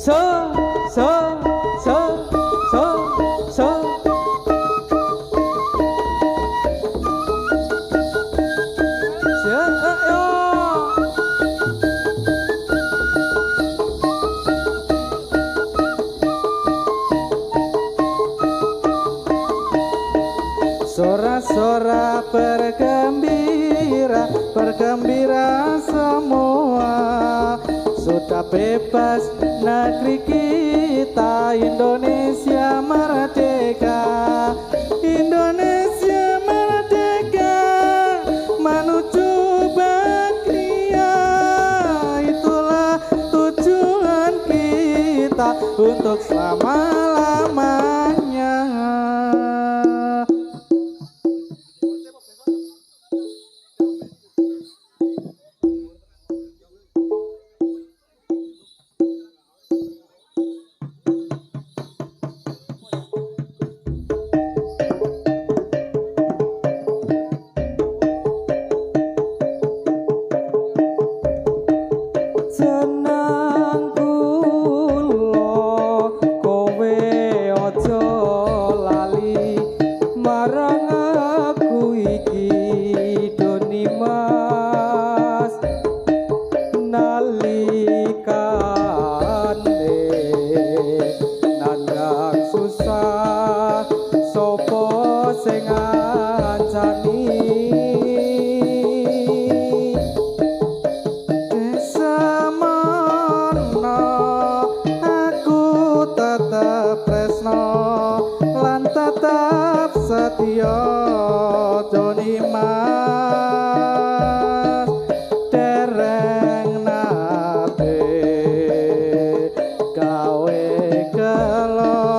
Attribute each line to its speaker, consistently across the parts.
Speaker 1: Sora-sora bergembira, bergembira semua. Sudah bebas negeri kita, Indonesia merdeka. Indonesia merdeka menuju bahagia. Itulah tujuan kita untuk selama-lamanya. Senang kula kowe aja lali marang aku iki Doni Mas nalikane nandang susah sapa sing ngancani tetap setia Doni Mas dereng nate gawe gelo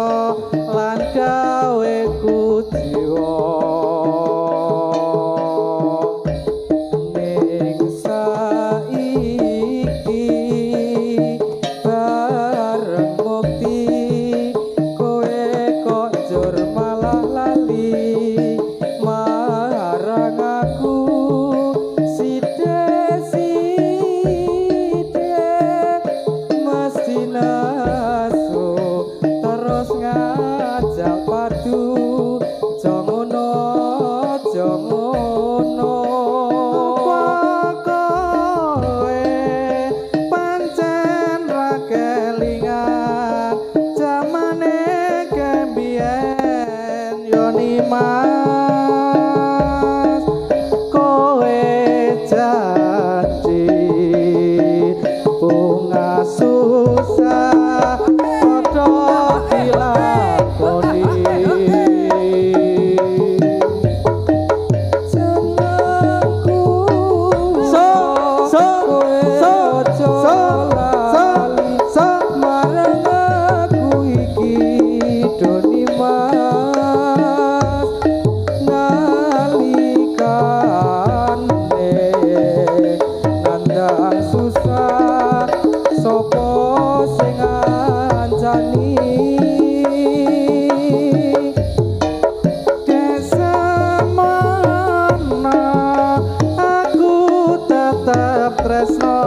Speaker 1: lan gawe kujiwa ning saiki bareng bukti kowe kok jur malah lali marang aku sithik-sithik mesti nasu terus ngajak padu jangono kowe pancen ra kelingan jamane kembien Doni Mas kowe janji bunga susah padha dilakoni senengku marang aku iki Doni Mas nalikane nandang susah sapa sing ngancani desemana aku tetap tresno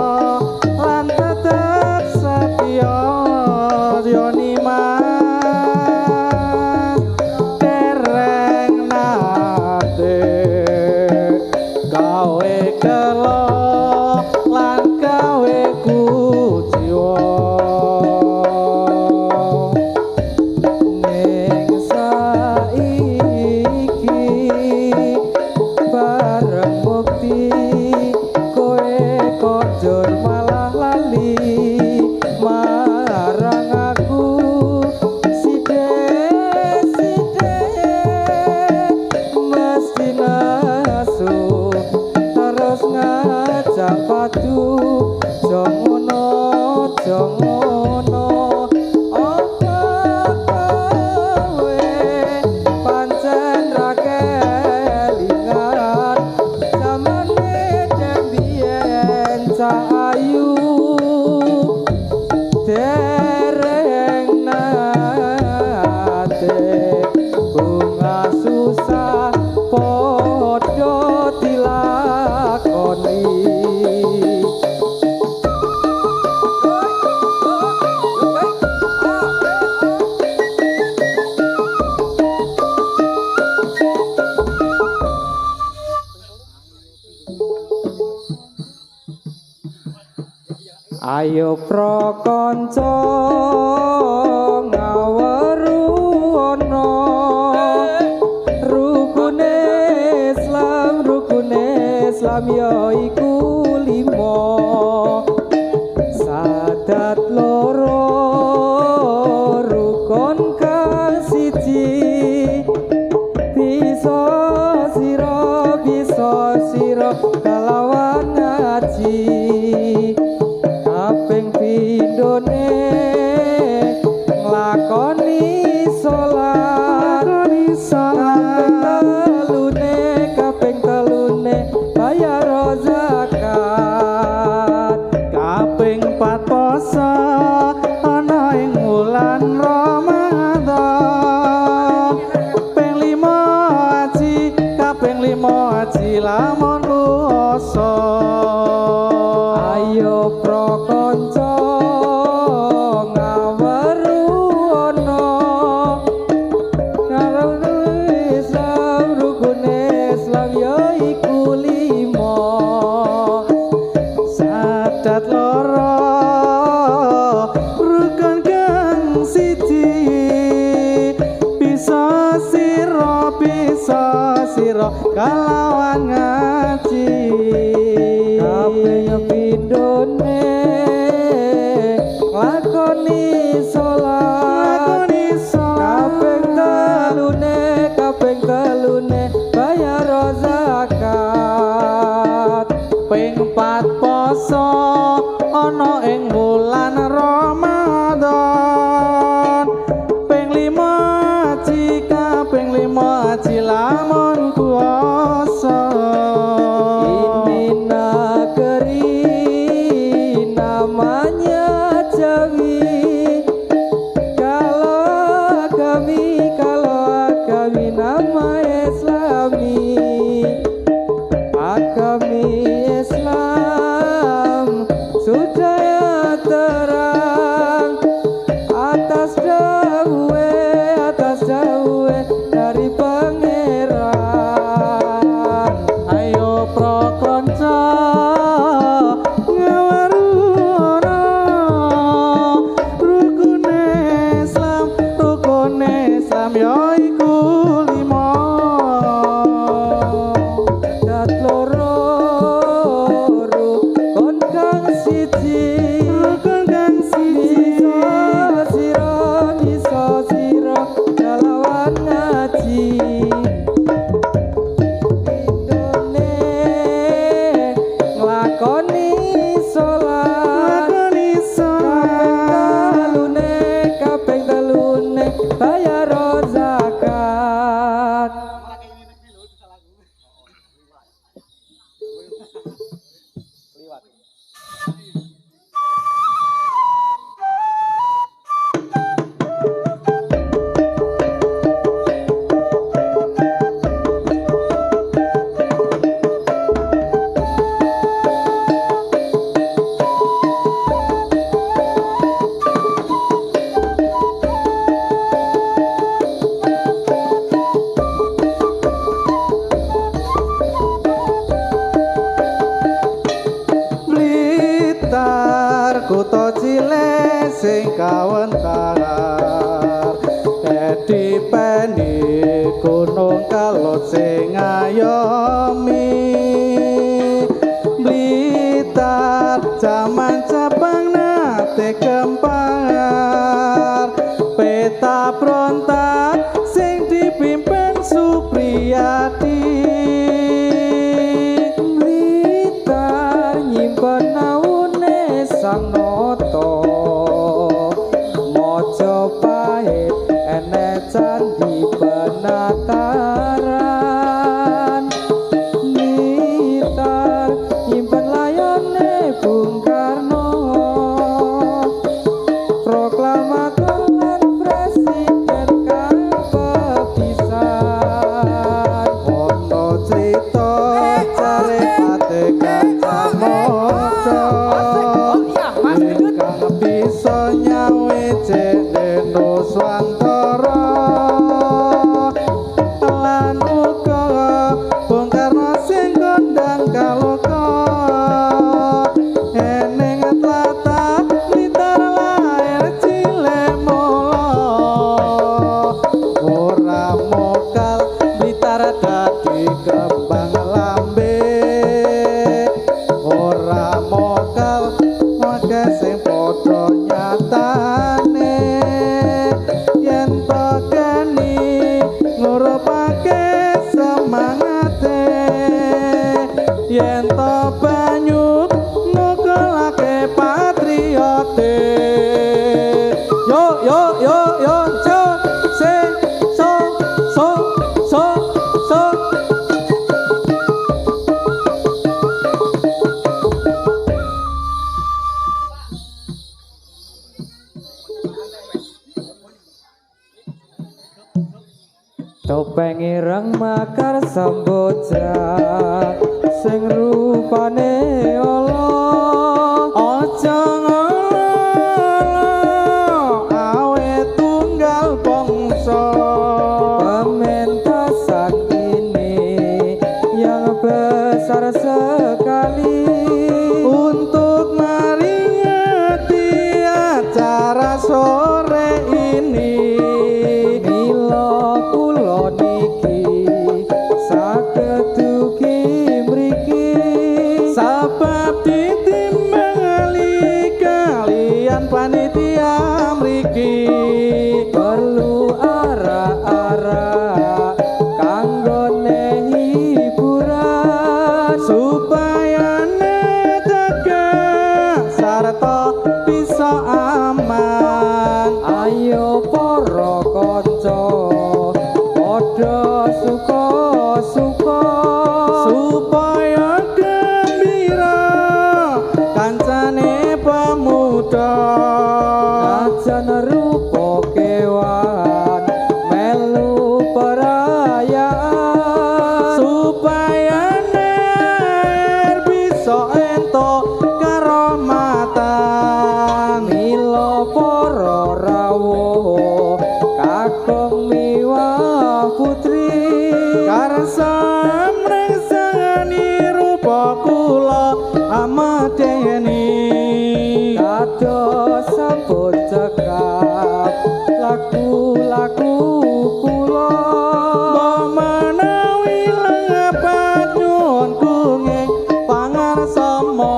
Speaker 1: lan tetap setia Doni Mas dereng nate gawe gelo lan gawe kujiwa ning saiki bareng bukti kowe kok jur malah lali marang aku sithik mesti nasu terus Ayo prakanca ngaweru ana rukune Islam yaiku 5 sadat loro rukun kang siji bisa sira kalawan ngaji kaping pindhone nglakoni salat kaping telune bayar zakat
Speaker 2: kaping 4 poso ana ing wulan Ramadan ping 5 haji lamun puasa
Speaker 1: ayo prakanca ngaweru ana rukune Islam yaiku 5
Speaker 2: sadat loro rukun kang siji bisa sira kalawan ngaji
Speaker 1: kabeh pindhone lakoni salat kaping telune bayar zakat
Speaker 2: ping 4 poso ana ing wulan Ramadan ping 5 haji lamun puasa
Speaker 1: ini negeri namanya Jawi kalau agami nama agami Islam sudah terang atas dawe dari pangeran
Speaker 2: ayo prakanca ngaweru ana rukune Islam yaiku 5
Speaker 1: dat loro rukun kang siji sira kalawan ngaji pindhone nglakoni salat kaping telune bayar zakat
Speaker 2: Blitar kutha cilik sing kawentar dipeni gunung kalut sing ayomi Blitar jaman Jepang nate gempar peta prontak sing dipimpin Supriyadi
Speaker 1: Blitar nyimpen naune sang nata Majapahit enek candi penataran
Speaker 2: yen to banyu nukulake patriote yo yo yo yo so sing so so so so
Speaker 1: topeng ireng makar samboja sing rupane ala
Speaker 2: aja ngono awe tunggal bangsa
Speaker 1: pementasan ini yang besar sekali
Speaker 2: untuk meringati acara sore ini
Speaker 1: mila kula niki saged dugi mriki
Speaker 2: sebab ditimbali kalian panitia mriki
Speaker 1: perlu ara-ara kanggone hiburan
Speaker 2: supaya tegak sarta bisa aman
Speaker 1: ayo para kanca padha suka-suka
Speaker 2: supaya gembira kancane pemuda
Speaker 1: ajan rupa kewan melu perayaan
Speaker 2: supaya ner bisa entuk karomatan
Speaker 1: mila para rawuh kakung miwah putri
Speaker 2: karsa mrengsani rupa kula amadeni
Speaker 1: kados sampun cekap lagu-lagu kula
Speaker 2: menawi lengapat nyuwun kenging pangarsama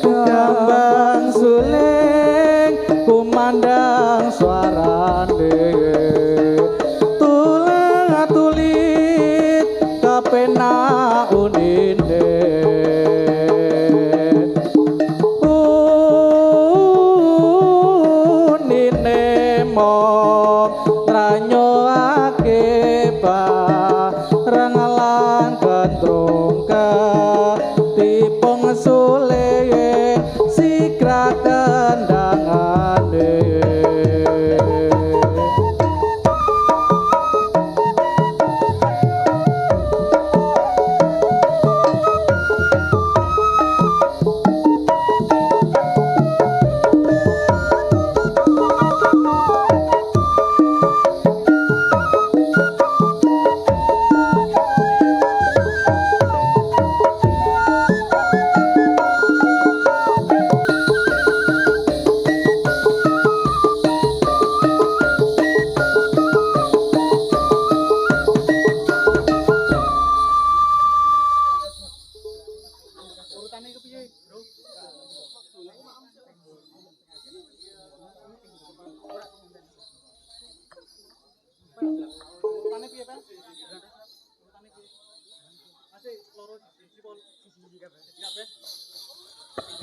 Speaker 2: Gambang suling kumandang suarane tulang atulit kapenak unine unine mong ranyoake barang lan kentrung tipung suling sikra kendangane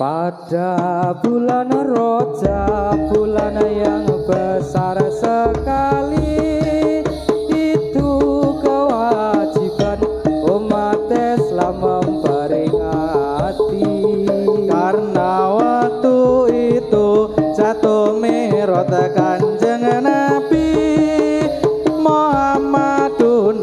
Speaker 1: pada bulan Rajab, bulan yang besar sekali, itu kewajiban umat Islam memperingati.
Speaker 2: Karena waktu itu jatuh mi'raj Kanjeng Nabi Muhammadun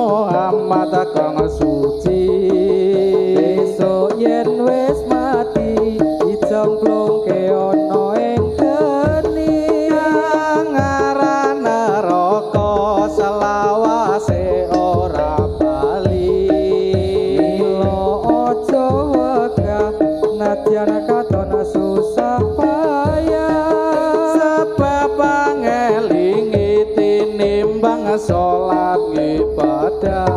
Speaker 2: Muhammad kang suci
Speaker 1: esuk yen wis mati dicemplungke ana ing geni
Speaker 2: ngaran neraka selawase ora bali
Speaker 1: mila aja wegah nadyan katon susah payah
Speaker 2: sebab ngelingi tinimbang salat ibadah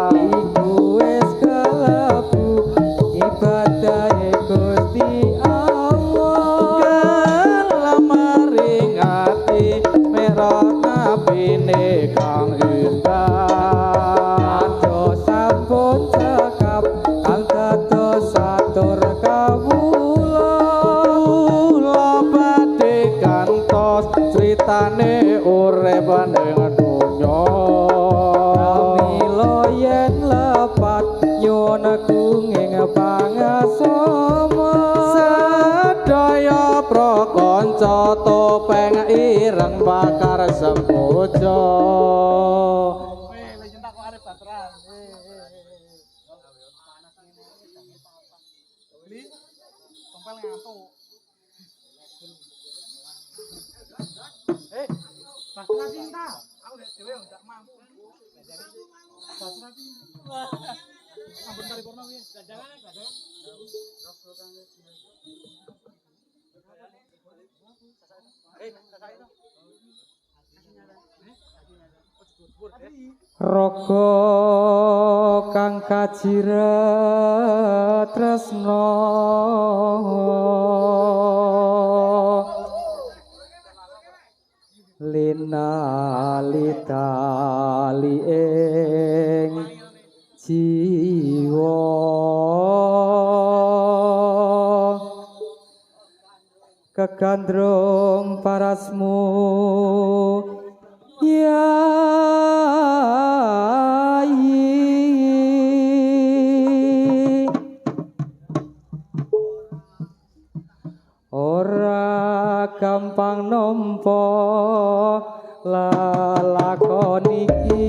Speaker 1: iku wis kalebu ibadahe Gusti Allah
Speaker 2: kelemaring ati merah nabine kang indah
Speaker 1: aja sampun cekap kang dados satur kawula
Speaker 2: kula badhe kantos critane urip ning donya
Speaker 1: mila yen lepat nyuwun kenging pangasama
Speaker 2: sedaya prakanca topeng ireng bakar semboja
Speaker 1: raga kang kajiret tresna linalitali ing jiwa kegandrung parasmu yayi ora gampang nampa lelakon iki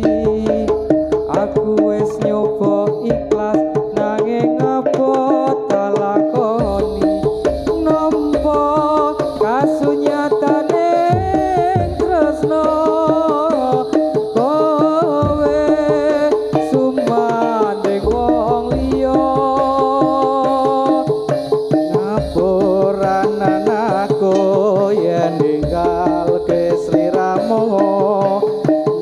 Speaker 1: aku wis nyoba ikhlas nanging apa tak lakoni nampa kasunyatane tresna kowe sumanding wong liya
Speaker 2: ngapuranan aku yen ninggal ke sliramu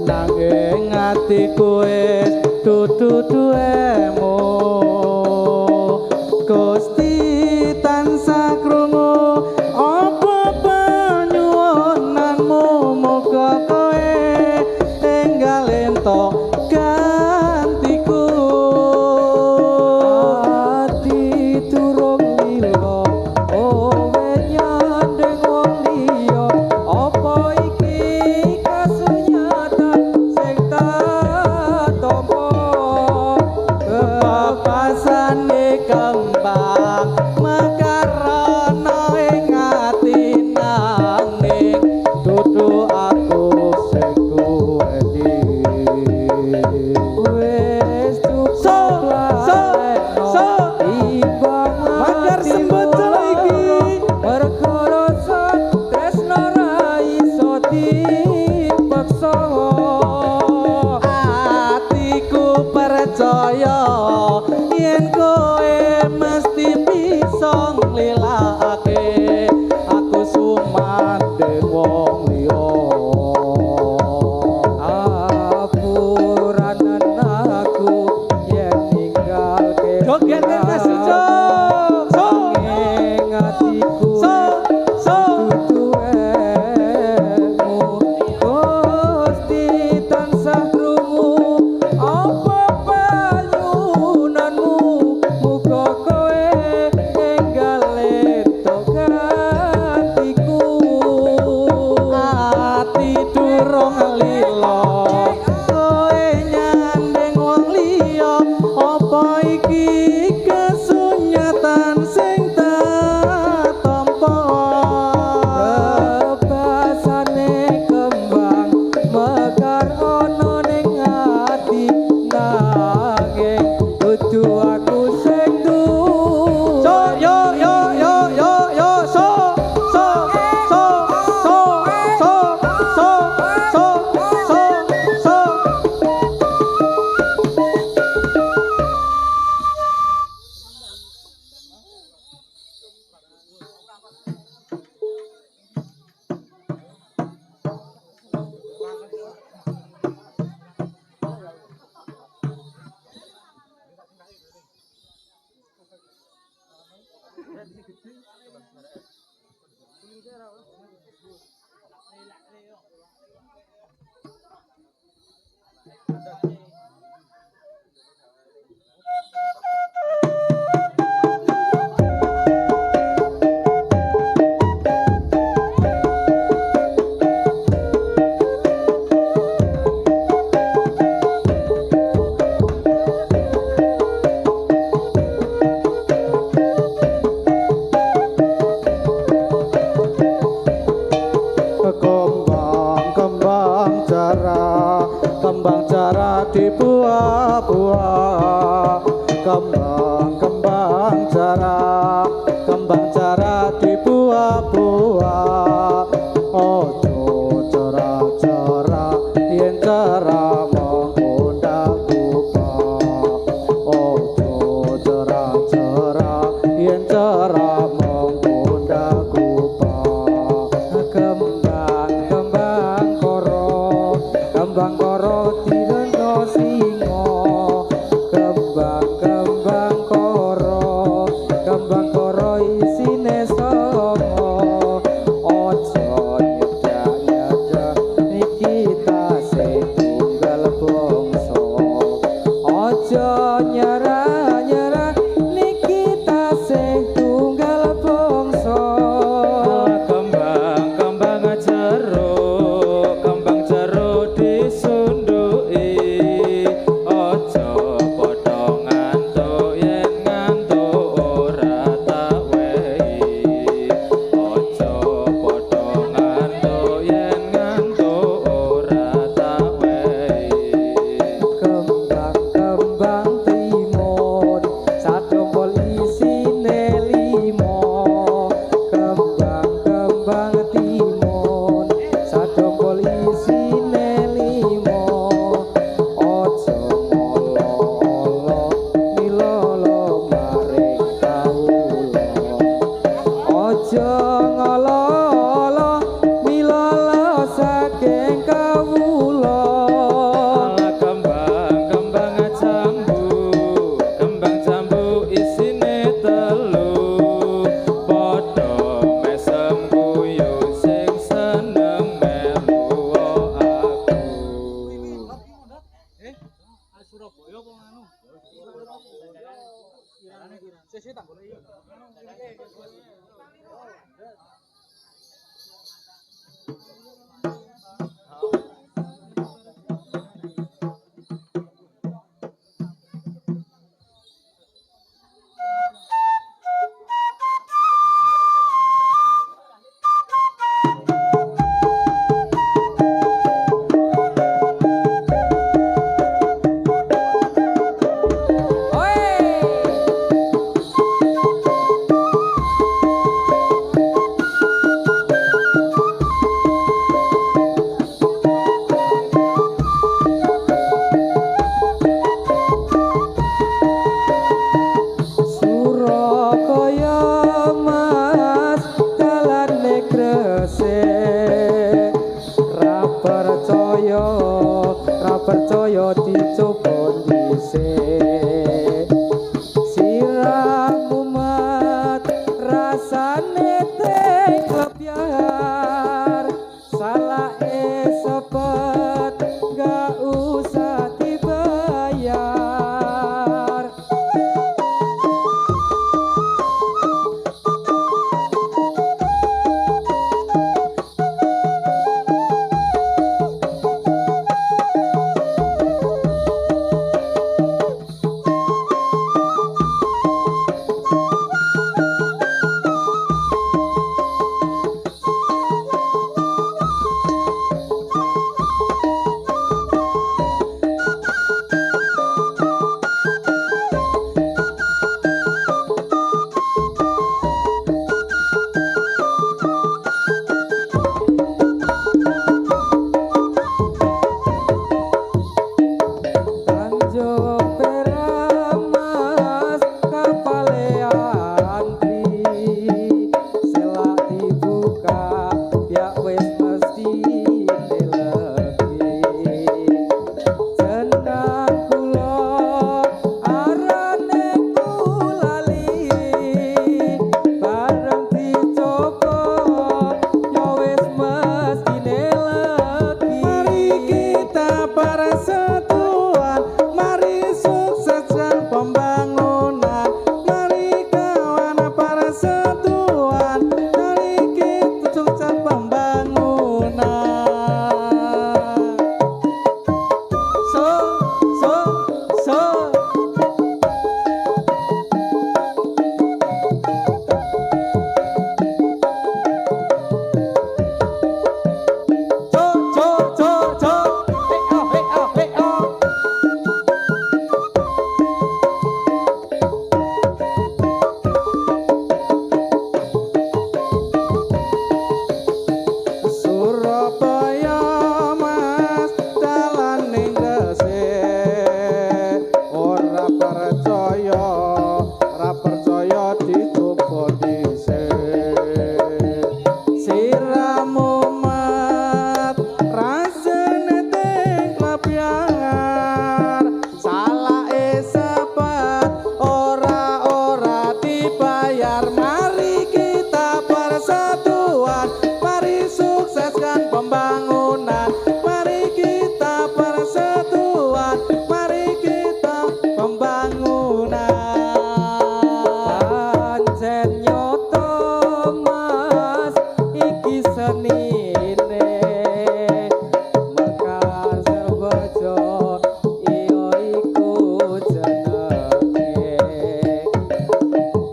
Speaker 2: nanging atiku wis dudu duwemu Gusti tansah krungu apa panyuwunanmu muga kowe enggal entuk gantiku
Speaker 1: ati turung lilo owe nyandeng wong liya apa iki kasunyatan sing tak tampa
Speaker 2: papasane kembang makarana ing ati nanging dudu aku sing kuweni
Speaker 1: wis
Speaker 2: So,
Speaker 1: ibang
Speaker 2: Makar sembodo iki.
Speaker 1: mergo rasa tresna ra iso dipaksa
Speaker 2: atiku percaya yen kowe mesti bisa nglilakake aku sumandeng wong liya
Speaker 1: apuranen aku yen ninggalke
Speaker 2: joget Mas Ijo so
Speaker 1: ing atiku
Speaker 2: so
Speaker 1: duduemu Gusti tansah krungu apa panyuwunanmu
Speaker 2: buah-buah kembang-kembang cara di buah-buah ojo cerak-cerak yen cerak mengundang kupah ojo cerak-cerak yen cerak mengundang kupah
Speaker 1: kembang koro dirento singo kembang koro isine songo ojo nyedak niki tasih tunggal bangsa ojo nyerah niki tasih tunggal bangsa kembang jeruk disunduki ojo padha ngantuk yen ngantuk ora tak wehi ojo padha ngantuk yen ngantuk ora tak wehi kembang timun sadompol isine limo kembang timun sadompol isine limo ojo ngolo-olo milolo maring kawula ojo ngolo-olo milolo saking kawula kembang jambu isine telu padha mesem guyu sing seneng melu aku
Speaker 2: Surabaya apa anu? Sesi tak boleh iya. Surabaya mas dalane gresik ra percaya dicoba dhisik siramu mat rasane teklebyar salake sepet gak usah dibayar jenenge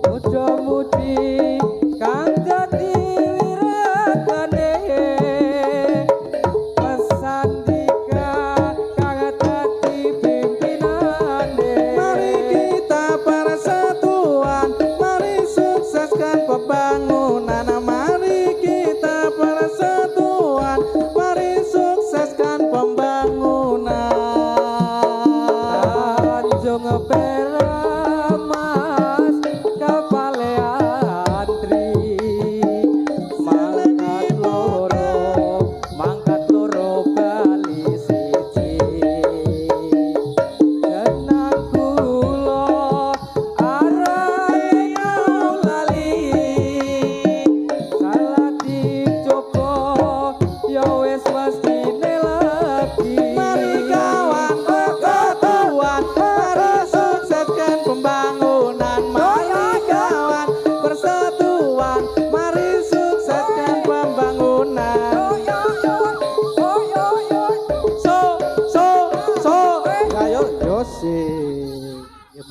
Speaker 2: muda-mudi kang dadi wiratane pesandika kang dadi pimpinane
Speaker 3: Mari kita persatuan, mari sukseskan pembangunan. Mari kita persatuan, mari sukseskan pembangunan.
Speaker 2: Tanjung Peramas kapale antri mangkat loro bali siji jeneng kula arane lali salah dicoba ya wis mestine lagi
Speaker 3: Mari kawan persatuan, mari sukseskan pembangunan. Mari kawan persatuan, mari sukseskan pembangunan. So, ayo, yo sih. Ya,